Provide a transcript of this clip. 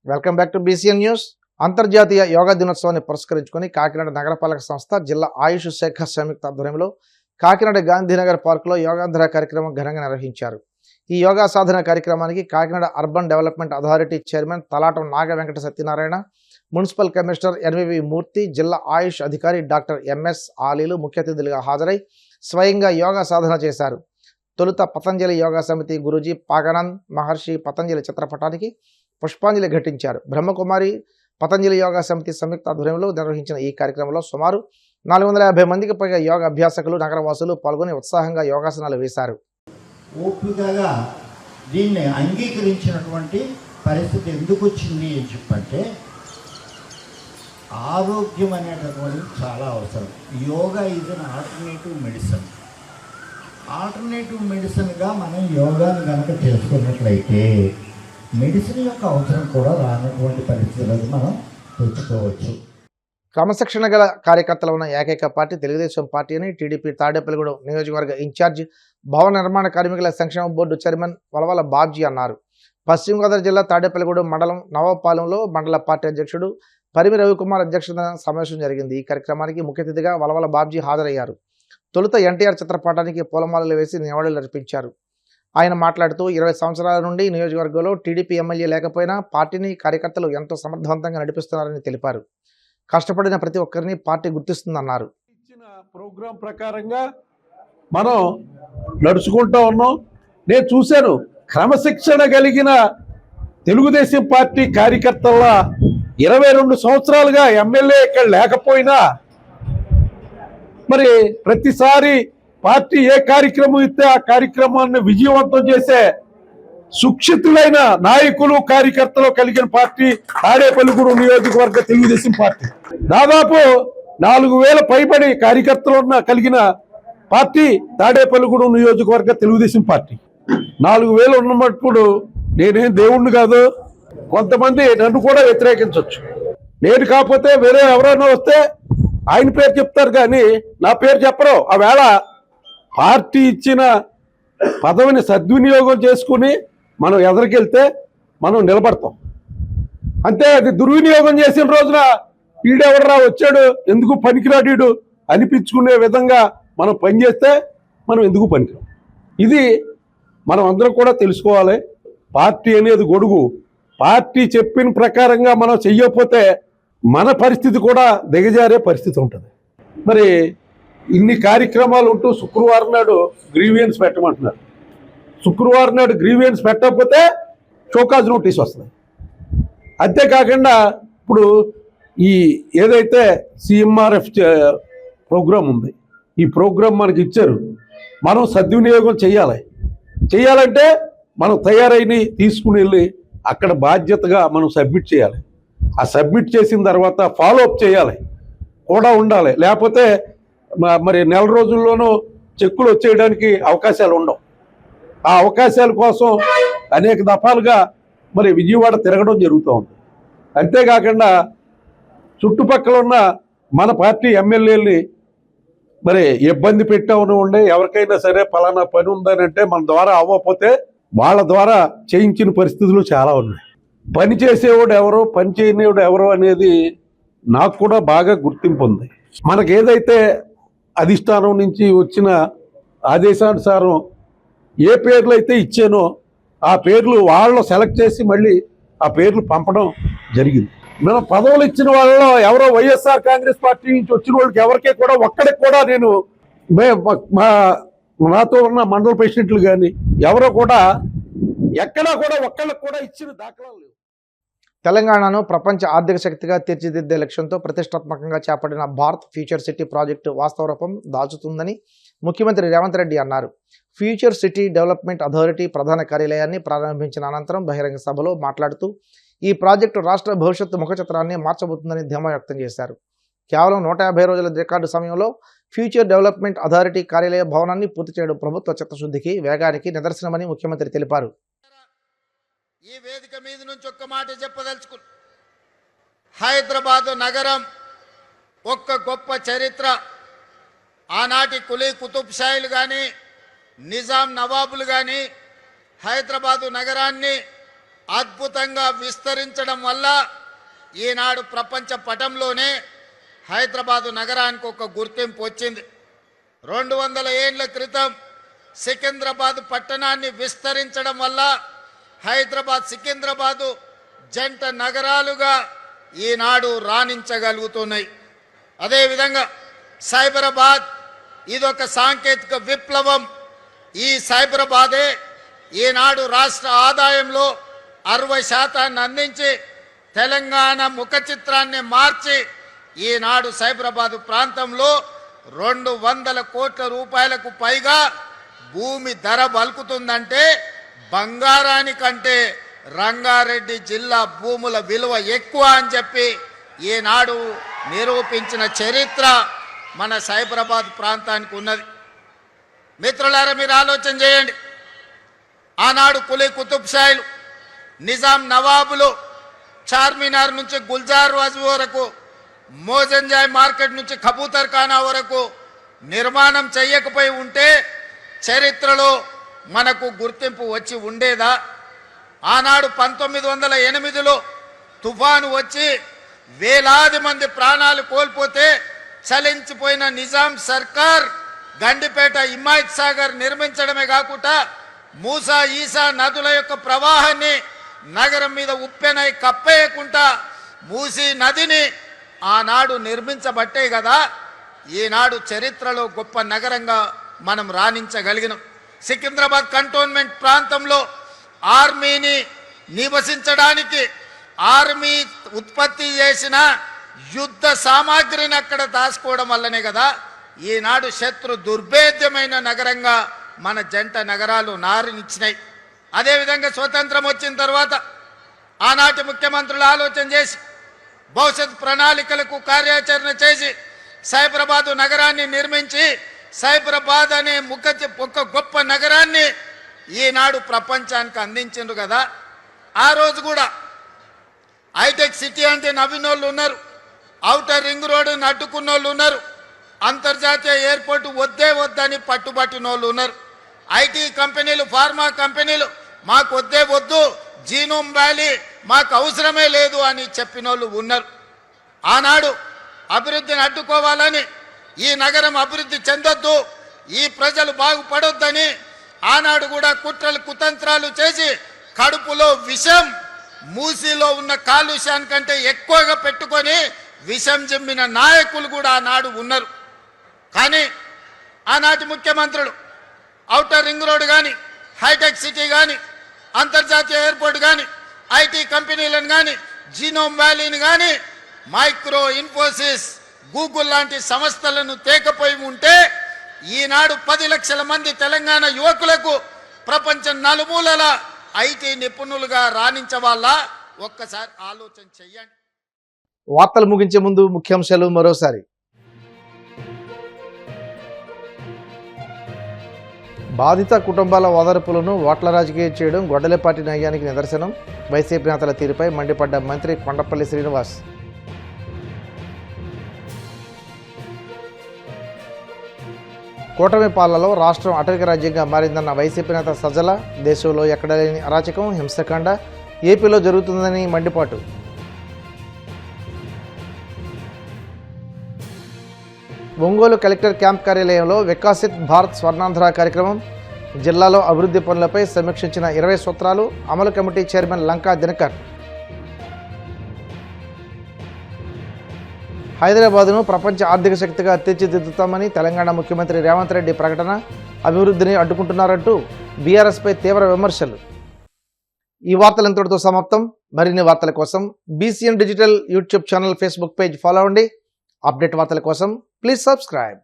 Welcome back to BCN news. అంతర్జాతీయ యోగా దినోత్సవాన్ని పురస్కరించుకొని కాకినాడ నగరపాలక సంస్థ, జిల్లా ఆయుష్ శాఖ సంయుక్త ఆధ్వర్యంలో కాకినాడ గాంధీనగర్ పార్కులో యోగాంధ్ర కార్యక్రమం ఘనంగా నిర్వహించారు. ఈ యోగా సాధన కార్యక్రమానికి Kakinada urban development authority chairman Talatam Naga Venkata Satyanarayana, municipal commissioner NVV Murthy, జిల్లా ఆయుష్ అధికారి డాక్టర్ ఎంఎస్ ఆలీలు ముఖ్య అతిథులుగా హాజరై స్వయంగా యోగా సాధన చేశారు. తొలుత పతంజలి యోగా సమితి గురూజీ పాగనంద్ మహర్షి పతంజలి చిత్రపటానికి పుష్పాంజలి ఘటించారు. బ్రహ్మకుమారి పతంజలి యోగా సమితి సంయుక్త ఆధ్వర్యంలో నిర్వహించిన ఈ కార్యక్రమంలో సుమారు 450 మందికి పైగా యోగా అభ్యాసకులు, నగరవాసులు పాల్గొని ఉత్సాహంగా యోగాసనాలు వేశారు. ఓపికగా దీన్ని అంగీకరించినటువంటి పరిస్థితి ఎందుకు వచ్చింది అని చెప్పంటే, ఆరోగ్యం అనేటటువంటిది చాలా అవసరం. Yoga is an alternative medicine. Alternative మెడిసిన్గా మనం యోగాని కనుక చేసుకున్నట్లయితే మెడిసిన్ యొక్క అవసరం కూడా రానటువంటి పరిస్థితులను మనం తెచ్చుకోవచ్చు. క్రమశిక్షణ గల కార్యకర్తలు ఉన్న ఏకైక పార్టీ తెలుగుదేశం పార్టీ అని టీడీపీ తాడేపల్లిగూడెం నియోజకవర్గ ఇన్ఛార్జ్, భవన నిర్మాణ కార్మికుల సంక్షేమ బోర్డు చైర్మన్ వలవల బాబ్జీ అన్నారు. పశ్చిమ గోదావరి జిల్లా తాడేపల్లిగూడెం మండలం నవాపాలెంలో మండల పార్టీ అధ్యక్షుడు పరిమి రవికుమార్ అధ్యక్షతన సమావేశం జరిగింది. ఈ కార్యక్రమానికి ముఖ్య అతిథిగా వలవల బాబ్జీ హాజరయ్యారు. తొలుత ఎన్టీఆర్ చిత్రపటానికి పూలమాలలు వేసి నివాళులు అర్పించారు. ఆయన మాట్లాడుతూ 20 సంవత్సరాల నుండి నియోజకవర్గంలో టీడీపీ ఎమ్మెల్యే లేకపోయినా పార్టీని కార్యకర్తలు ఎంతో సమర్థవంతంగా నడిపిస్తున్నారని తెలిపారు. కష్టపడిన ప్రతి ఒక్కరిని పార్టీ గుర్తిస్తుందన్నారు. ఇచ్చిన ప్రోగ్రాం ప్రకారంగా మనం నడుచుకుంటూ ఉన్నాం. నేను చూశాను, క్రమశిక్షణ కలిగిన తెలుగుదేశం పార్టీ కార్యకర్తల 22 సంవత్సరాలుగా ఎమ్మెల్యే ఇక్కడ లేకపోయినా మరి ప్రతిసారి పార్టీ ఏ కార్యక్రమం ఇస్తే ఆ కార్యక్రమాన్ని విజయవంతం చేసే సుక్షితులైన నాయకులు, కార్యకర్తలు కలిగిన పార్టీ తాడేపల్లిగూడెం నియోజకవర్గ తెలుగుదేశం పార్టీ. దాదాపు 4000 పైబడి కార్యకర్తలు కలిగిన పార్టీ తాడేపల్లిగూడెం నియోజకవర్గ తెలుగుదేశం పార్టీ. 4000 ఉన్నప్పుడు నేనేం దేవుణ్ణి కాదు. కొంతమంది నన్ను కూడా వ్యతిరేకించవచ్చు. నేను కాకపోతే వేరే ఎవరైనా వస్తే ఆయన పేరు చెప్తారు కానీ నా పేరు చెప్పరు. ఆ వేళ పార్టీ ఇచ్చిన పదవిని సద్వినియోగం చేసుకుని మనం ఎదరికెళ్తే మనం నిలబడతాం. అంతే, అది దుర్వినియోగం చేసిన రోజున వీడెవడరా వచ్చాడు, ఎందుకు పనికిరాడు అనిపించుకునే విధంగా మనం పనిచేస్తే మనం ఎందుకు పనికిరాం. ఇది మనం అందరం కూడా తెలుసుకోవాలి. పార్టీ అనేది గొడుగు. పార్టీ చెప్పిన ప్రకారంగా మనం చెయ్యకపోతే మన పరిస్థితి కూడా దిగజారే పరిస్థితి ఉంటుంది. మరి ఇన్ని కార్యక్రమాలు ఉంటూ శుక్రవారం నాడు గ్రీవియన్స్ పెట్టమంటున్నారు. శుక్రవారం నాడు గ్రీవియన్స్ పెట్టకపోతే షోకాజ్ నోటీస్ వస్తుంది. అంతేకాకుండా ఇప్పుడు ఈ ఏదైతే సిఎంఆర్ఎఫ్ ప్రోగ్రాం ఉంది, ఈ ప్రోగ్రాం మనకి ఇచ్చారు. మనం సద్వినియోగం చేయాలంటే మనం తయారైన తీసుకుని వెళ్ళి అక్కడ బాధ్యతగా మనం సబ్మిట్ చేయాలి. ఆ సబ్మిట్ చేసిన తర్వాత ఫాలోఅప్ చేయాలి కూడా ఉండాలి. లేకపోతే మరి నెల రోజుల్లోనూ చెక్కులు వచ్చేయడానికి అవకాశాలు ఉండవు. ఆ అవకాశాల కోసం అనేక దఫాలుగా మరి విజయవాడ తిరగడం జరుగుతూ ఉంది. అంతేకాకుండా చుట్టుపక్కల ఉన్న మన పార్టీ ఎమ్మెల్యేలని మరి ఇబ్బంది పెట్టామని ఉండే, ఎవరికైనా సరే పలానా పని ఉందనంటే మన ద్వారా అవ్వకపోతే వాళ్ళ ద్వారా చేయించిన పరిస్థితులు చాలా ఉన్నాయి. పని చేసేవాడు ఎవరో, పని చేయనివాడు ఎవరో అనేది నాకు కూడా బాగా గుర్తింపు ఉంది. మనకు ఏదైతే అధిష్టానం నుంచి వచ్చిన ఆదేశానుసారం ఏ పేర్లు అయితే ఇచ్చానో ఆ పేర్లు వాళ్ళు సెలెక్ట్ చేసి మళ్ళీ ఆ పేర్లు పంపడం జరిగింది. మనం పదవులు ఇచ్చిన వాళ్ళలో ఎవరో వైఎస్ఆర్ కాంగ్రెస్ పార్టీ నుంచి వచ్చిన వాళ్ళకి ఎవరికీ కూడా ఒక్కడికి కూడా నేను నాతో ఉన్న మండల ప్రెసిడెంట్లు కానీ ఎవరో కూడా ఎక్కడా కూడా ఒక్కళ్ళకి కూడా ఇచ్చిన దాఖలాలు లేవు. తెలంగాణను ప్రపంచ ఆర్థిక శక్తిగా తీర్చిదిద్దే లక్ష్యంతో ప్రతిష్టాత్మకంగా చేపట్టిన భారత్ ఫ్యూచర్ సిటీ ప్రాజెక్టు వాస్తవ రూపం దాల్చుతుందని ముఖ్యమంత్రి రేవంత్ రెడ్డి అన్నారు. ఫ్యూచర్ సిటీ డెవలప్మెంట్ అథారిటీ ప్రధాన కార్యాలయాన్ని ప్రారంభించిన అనంతరం బహిరంగ సభలో మాట్లాడుతూ ఈ ప్రాజెక్టు రాష్ట్ర భవిష్యత్తు ముఖచిత్రాన్ని మార్చబోతుందని ధీమా వ్యక్తం చేశారు. కేవలం 150 రోజుల రికార్డు సమయంలో ఫ్యూచర్ డెవలప్మెంట్ అథారిటీ కార్యాలయ భవనాన్ని పూర్తి చేయడం ప్రభుత్వ చిత్తశుద్ధికి, వేగానికి నిదర్శనమని ముఖ్యమంత్రి తెలిపారు. ఈ వేదిక మీద నుంచి ఒక్క మాట చెప్పదలుచుకున్నా. హైదరాబాద్ నగరం ఒక్క గొప్ప చరిత్ర. ఆనాటి కులీ కుతుబ్ షాయిలు కానీ, నిజాం నవాబులు కానీ హైదరాబాదు నగరాన్ని అద్భుతంగా విస్తరించడం వల్ల ఈనాడు ప్రపంచ పటంలోనే హైదరాబాదు నగరానికి ఒక గుర్తింపు వచ్చింది. 200 ఏళ్ల క్రితం సికింద్రాబాద్ పట్టణాన్ని విస్తరించడం వల్ల హైదరాబాద్ సికింద్రాబాదు జంట నగరాలుగా ఈనాడు రాణించగలుగుతున్నాయి. అదేవిధంగా సైబరాబాద్ ఇదొక సాంకేతిక విప్లవం. ఈ సైబరాబాదే ఈనాడు రాష్ట్ర ఆదాయంలో 60% అందించి తెలంగాణ ముఖ చిత్రాన్ని మార్చి ఈనాడు సైబరాబాదు ప్రాంతంలో 200 కోట్ల రూపాయలకు పైగా భూమి ధర బలుకుతుందంటే బంగారానికంటే రంగారెడ్డి జిల్లా భూముల విలువ ఎక్కువ అని చెప్పి ఈనాడు నిరూపించిన చరిత్ర మన సైబరాబాద్ ప్రాంతానికి ఉన్నది. మిత్రులారా, మీరు ఆలోచన చేయండి. ఆనాడు కులీ కుతుబ్ షాయిలు, నిజాం నవాబులు చార్మినార్ నుంచి గుల్జార్ వాజ్ వరకు, మోజంజాయ్ మార్కెట్ నుంచి కబూతర్ ఖానా వరకు నిర్మాణం చేయకపోయి ఉంటే చరిత్రలో మనకు గుర్తింపు వచ్చి ఉండేదా? ఆనాడు 1908లో తుఫాను వచ్చి వేలాది మంది ప్రాణాలు కోల్పోతే చలించిపోయిన నిజాం సర్కార్ గండిపేట హిమాయత్ సాగర్ నిర్మించడమే కాకుండా మూసా ఈసా నదుల యొక్క ప్రవాహాన్ని నగరం మీద ఉప్పెనై కప్పేయకుండా మూసీ నదిని ఆనాడు నిర్మించబట్టే కదా ఈనాడు చరిత్రలో గొప్ప నగరంగా మనం రాణించగలిగినాం. సికింద్రాబాద్ కంటోన్మెంట్ ప్రాంతంలో ఆర్మీని నివసించడానికి ఆర్మీ ఉత్పత్తి చేసిన యుద్ధ సామాగ్రిని అక్కడ దాచుకోవడం వల్లనే కదా ఈనాడు శత్రు దుర్భేద్యమైన నగరంగా మన జంట నగరాలు నారునిచ్చినాయి. అదేవిధంగా స్వతంత్రం వచ్చిన తర్వాత ఆనాటి ముఖ్యమంత్రులు ఆలోచన చేసి భవిష్యత్ ప్రణాళికలకు కార్యాచరణ చేసి సైబరాబాదు నగరాన్ని నిర్మించి సైబరాబాద్ అనే ఒక గొప్ప నగరాన్ని ఈనాడు ప్రపంచానికి అందించిండ్రు కదా. ఆ రోజు కూడా హైటెక్ సిటీ అంటే నవ్వినోళ్ళు ఉన్నారు, ఔటర్ రింగ్ రోడ్డుని అడ్డుకున్నోళ్ళు ఉన్నారు, అంతర్జాతీయ ఎయిర్పోర్ట్ వద్దే వద్దని పట్టుబట్టినోళ్ళు ఉన్నారు, ఐటీ కంపెనీలు ఫార్మా కంపెనీలు మాకు వద్దే వద్దు, జీనోమ్ వ్యాలీ మాకు అవసరమే లేదు అని చెప్పినోళ్ళు ఉన్నారు. ఆనాడు అభివృద్ధిని అడ్డుకోవాలని, ఈ నగరం అభివృద్ధి చెందొద్దు, ఈ ప్రజలు బాగుపడొద్దని ఆనాడు కూడా కుట్రలు కుతంత్రాలు చేసి కడుపులో విషం మూసీలో ఉన్న కాలుష్యానికంటే ఎక్కువగా పెట్టుకొని విషం జమ్మిన నాయకులు కూడా ఆనాడు ఉన్నారు. కానీ ఆనాటి ముఖ్యమంత్రులు ఔటర్ రింగ్ రోడ్ కానీ, హైటెక్ సిటీ కానీ, అంతర్జాతీయ ఎయిర్పోర్ట్ కానీ, ఐటీ కంపెనీలను కానీ, జీనోమ్ వ్యాలీని కానీ, మైక్రో ఇన్ఫోసిస్, గూగుల్ లాంటి సంస్థలను తేకపోయి ఉంటే ఈనాడు 10 లక్షల మంది తెలంగాణ యువకులకు ప్రపంచం నలుమూలల ఐటీ నిపుణులుగా రాణించవాళ్ళ ఒక్కసారి ఆలోచన చెయ్యండి. వార్తలు ముగించే ముందు ముఖ్యాంశాలు మరోసారి. బాధిత కుటుంబాల ఓదార్పులను ఓట్ల రాజకీయం చేయడం గొడ్డలిపాటి నయ్యానికి నిదర్శనం. వైసీపీ నేతల తీరుపై మండిపడ్డ మంత్రి కొండపల్లి శ్రీనివాస్. కూటమి పాలనలో రాష్ట్రం అటవిక రాజ్యంగా మారిందన్న వైసీపీ నేత సజ్జల. దేశంలో ఎక్కడ లేని అరాచకం, హింసకాండ ఏపీలో జరుగుతుందని మండిపాటు. ఒంగోలు కలెక్టర్ క్యాంప్ కార్యాలయంలో వికాసిత్ భారత్ స్వర్ణాంధ్ర కార్యక్రమం. జిల్లాలో అభివృద్ధి పనులపై సమీక్షించిన 20 సూత్రాలు. అమలు కమిటీ చైర్మన్ లంకా దినకర్. హైదరాబాద్ను ప్రపంచ ఆర్థిక శక్తిగా తీర్చిదిద్దుతామని తెలంగాణ ముఖ్యమంత్రి రేవంత్ రెడ్డి ప్రకటన. అభివృద్ధిని అడ్డుకుంటున్నారంటూ బీఆర్ఎస్పై తీవ్ర విమర్శలు. ఈ వార్తలు ఇంతటితో సమాప్తం. మరిన్ని వార్తల కోసం BCN digital YouTube channel, Facebook page follow అవ్వండి. అప్డేట్ వార్తల కోసం ప్లీజ్ సబ్స్క్రైబ్.